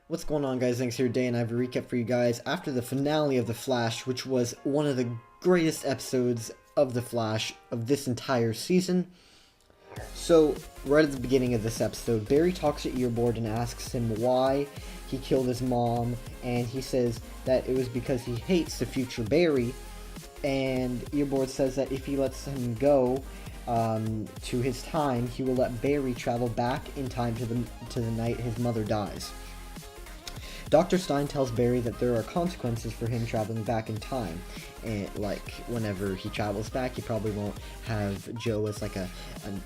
What's going on, guys? Thanks for your day, and I have a recap for you guys after the finale of The Flash, which was one of the greatest episodes of The Flash of this entire season. So, right at the beginning of this episode, Barry talks to Earboard and asks him why he killed his mom, and he says that it was because he hates the future Barry, and Earboard says that if he lets him go to his time, he will let Barry travel back in time to the night his mother dies. Dr. Stein tells Barry that there are consequences for him traveling back in time. And, like, whenever he travels back, he probably won't have Joe as, like, an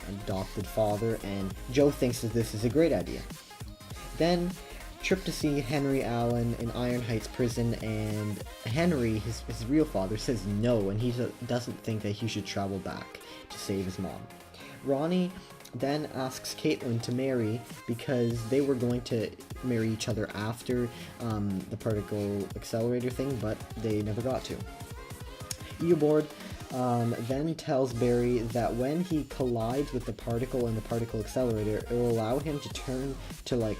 adopted father, and Joe thinks that this is a great idea. Then, trip to see Henry Allen in Iron Heights prison, and Henry, his real father, says no, and he doesn't think that he should travel back to save his mom. Ronnie then asks Caitlin to marry because they were going to marry each other after the particle accelerator thing, but they never got to. Eobard then tells Barry that when he collides with the particle and the particle accelerator, it will allow him to turn to, like,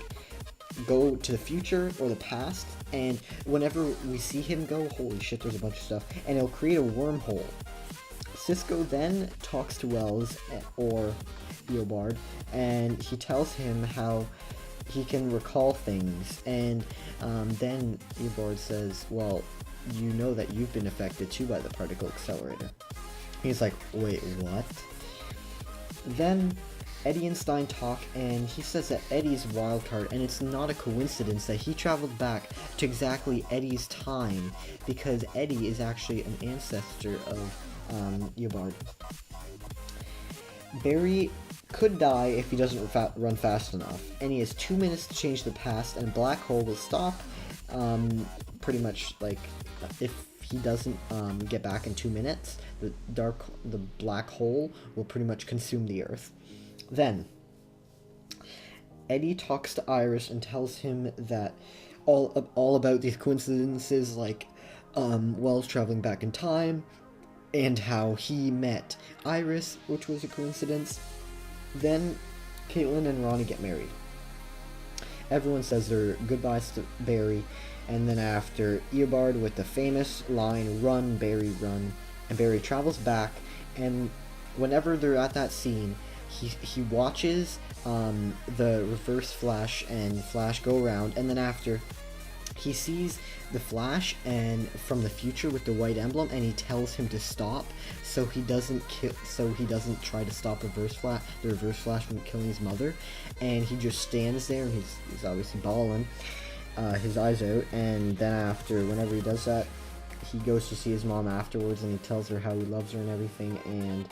go to the future or the past, and whenever we see him go, holy shit, there's a bunch of stuff, and it'll create a wormhole. Cisco then talks to Wells, or Eobard, and he tells him how he can recall things, and then Eobard says, well, you know that you've been affected too by the particle accelerator. He's like, wait, what? Then Eddie and Stein talk, and he says that Eddie's wildcard, and it's not a coincidence that he traveled back to exactly Eddie's time, because Eddie is actually an ancestor of Eobard. Barry could die if he doesn't run fast enough, and he has 2 minutes to change the past, and black hole will stop, pretty much, like, if he doesn't get back in 2 minutes, the black hole will pretty much consume the Earth. Then Eddie talks to Iris and tells him that all about these coincidences, like Wells traveling back in time, and how he met Iris, which was a coincidence. Then Caitlin and Ronnie get married. Everyone says their goodbyes to Barry, and then after, Eobard with the famous line, "Run, Barry, run," and Barry travels back, and whenever they're at that scene, he watches the Reverse Flash and Flash go around, and then after, he sees the Flash and from the future with the white emblem, and he tells him to stop, so he doesn't try to stop the Reverse Flash from killing his mother, and he just stands there, and he's obviously bawling his eyes out, and then after, whenever he does that, he goes to see his mom afterwards, and he tells her how he loves her and everything, and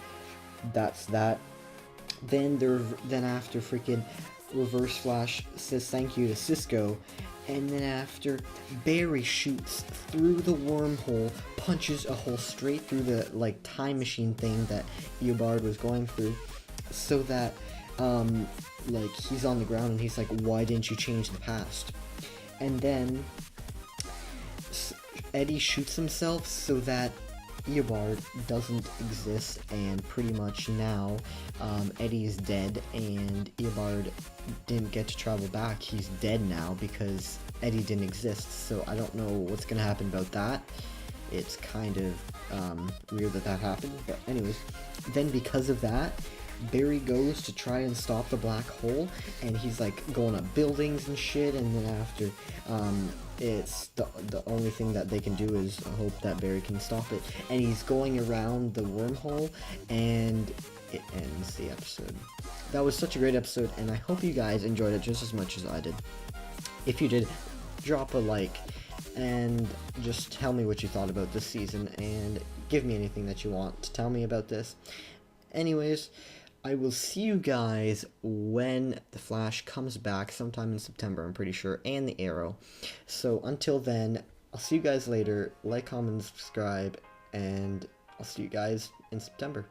that's that. Then after, freaking Reverse Flash says thank you to Cisco, and then after, Barry shoots through the wormhole, punches a hole straight through the, like, time machine thing that Eobard was going through, so that like, he's on the ground, and he's like, why didn't you change the past? And then Eddie shoots himself so that Eobard doesn't exist, and pretty much now Eddie is dead, and Eobard didn't get to travel back. He's dead now because Eddie didn't exist, so I don't know what's gonna happen about that. It's kind of weird that happened, but anyways, then because of that, Barry goes to try and stop the black hole, and he's like going up buildings and shit, and then after, it's the only thing that they can do is hope that Barry can stop it, and he's going around the wormhole, and it ends the episode. That was such a great episode, and I hope you guys enjoyed it just as much as I did. If you did, drop a like, and just tell me what you thought about this season, and give me anything that you want to tell me about this. Anyways, I will see you guys when the Flash comes back sometime in September, I'm pretty sure, and the Arrow. So until then, I'll see you guys later. Like, comment, and subscribe, and I'll see you guys in September.